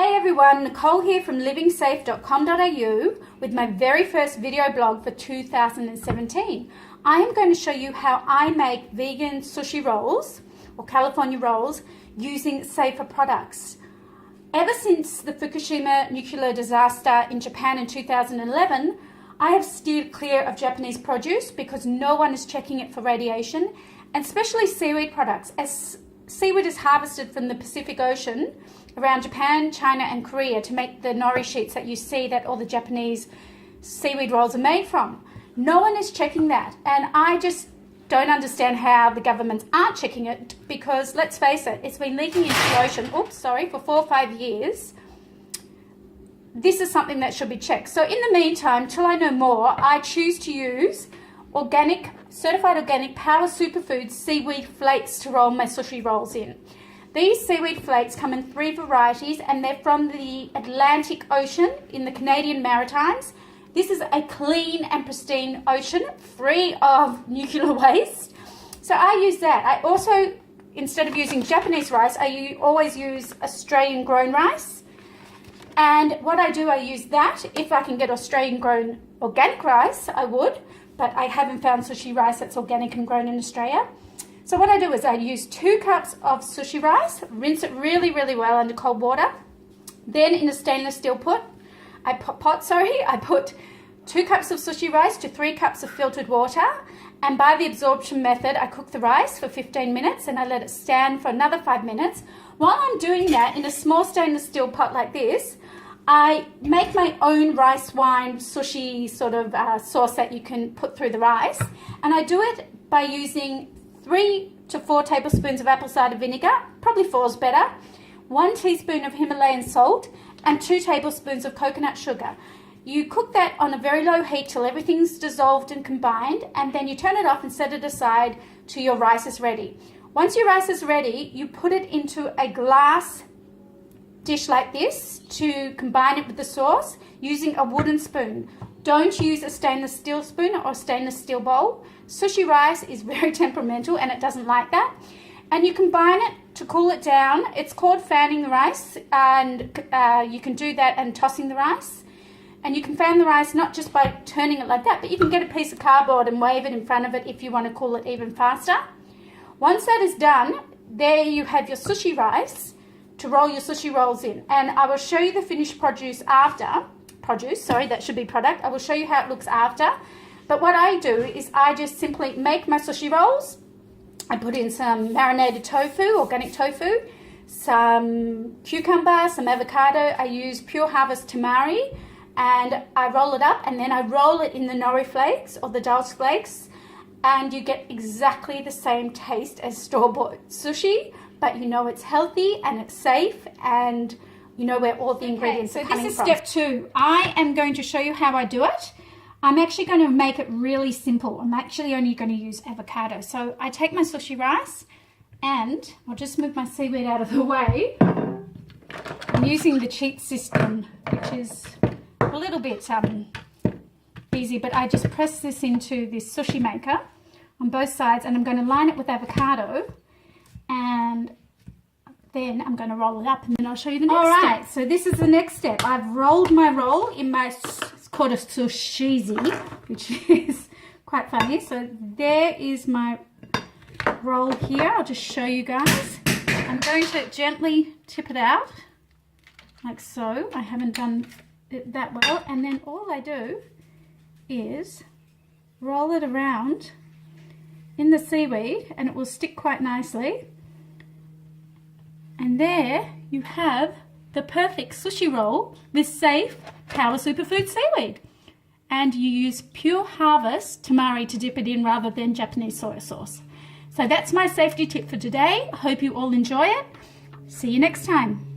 Hey everyone, Nicole here from LivingSafe.com.au with my very first video blog for 2017. I am going to show you how I make vegan sushi rolls or California rolls using safer products. Ever since the Fukushima nuclear disaster in Japan in 2011, I have steered clear of Japanese produce because no one is checking it for radiation, and especially seaweed products, as seaweed is harvested from the Pacific Ocean around Japan, China and Korea to make the nori sheets that you see that all the Japanese seaweed rolls are made from. No one is checking that, and I just don't understand how the governments aren't checking it, because let's face it, it's been leaking into the ocean, for 4 or 5 years. This is something that should be checked. So in the meantime, till I know more, I choose to use certified organic power superfoods seaweed flakes to roll my sushi rolls in. These seaweed flakes come in 3 varieties, and they're from the Atlantic Ocean in the Canadian Maritimes. This is a clean and pristine ocean, free of nuclear waste. So I use that. I also, instead of using Japanese rice, I always use Australian grown rice. And what I do, I use that. If I can get Australian grown organic rice, I would, but I haven't found sushi rice that's organic and grown in Australia. So what I do is I use 2 cups of sushi rice, rinse it really, really well under cold water. Then in a stainless steel pot, I put 2 cups of sushi rice to 3 cups of filtered water. And by the absorption method, I cook the rice for 15 minutes and I let it stand for another 5 minutes. While I'm doing that, in a small stainless steel pot like this, I make my own rice wine sushi sort of sauce that you can put through the rice. And I do it by using 3 to 4 tablespoons of apple cider vinegar, probably 4 is better, 1 teaspoon of Himalayan salt, and 2 tablespoons of coconut sugar. You cook that on a very low heat till everything's dissolved and combined, and then you turn it off and set it aside till your rice is ready. Once your rice is ready, you put it into a glass dish like this to combine it with the sauce using a wooden spoon. Don't use a stainless steel spoon or a stainless steel bowl. Sushi rice is very temperamental and it doesn't like that. And you combine it to cool it down. It's called fanning the rice, and you can do that and tossing the rice. And you can fan the rice not just by turning it like that, but you can get a piece of cardboard and wave it in front of it if you want to cool it even faster. Once that is done, there you have your sushi rice to roll your sushi rolls in. And I will show you the finished produce after. That should be product. I will show you how it looks after. But what I do is I just simply make my sushi rolls. I put in some marinated tofu, organic tofu, some cucumber, some avocado. I use Pure Harvest tamari, and I roll it up, and then I roll it in the nori flakes or the dulse flakes, and you get exactly the same taste as store-bought sushi, but you know it's healthy and it's safe, and you know where all the ingredients are coming from. So this is step 2. I am going to show you how I do it. I'm actually going to make it really simple. I'm actually only going to use avocado. So I take my sushi rice, and I'll just move my seaweed out of the way. I'm using the cheat system, which is a little bit easy, but I just press this into this sushi maker on both sides, and I'm going to line it with avocado, and then I'm going to roll it up, and then I'll show you the next step. All right, so this is the next step. I've rolled my roll in my, it's called a sushi, which is quite funny. So there is my roll here. I'll just show you guys. I'm going to gently tip it out, like so. I haven't done it that well. And then all I do is roll it around in the seaweed, and it will stick quite nicely. And there you have the perfect sushi roll with safe power superfood seaweed. And you use Pure Harvest tamari to dip it in rather than Japanese soy sauce. So that's my safety tip for today. I hope you all enjoy it. See you next time.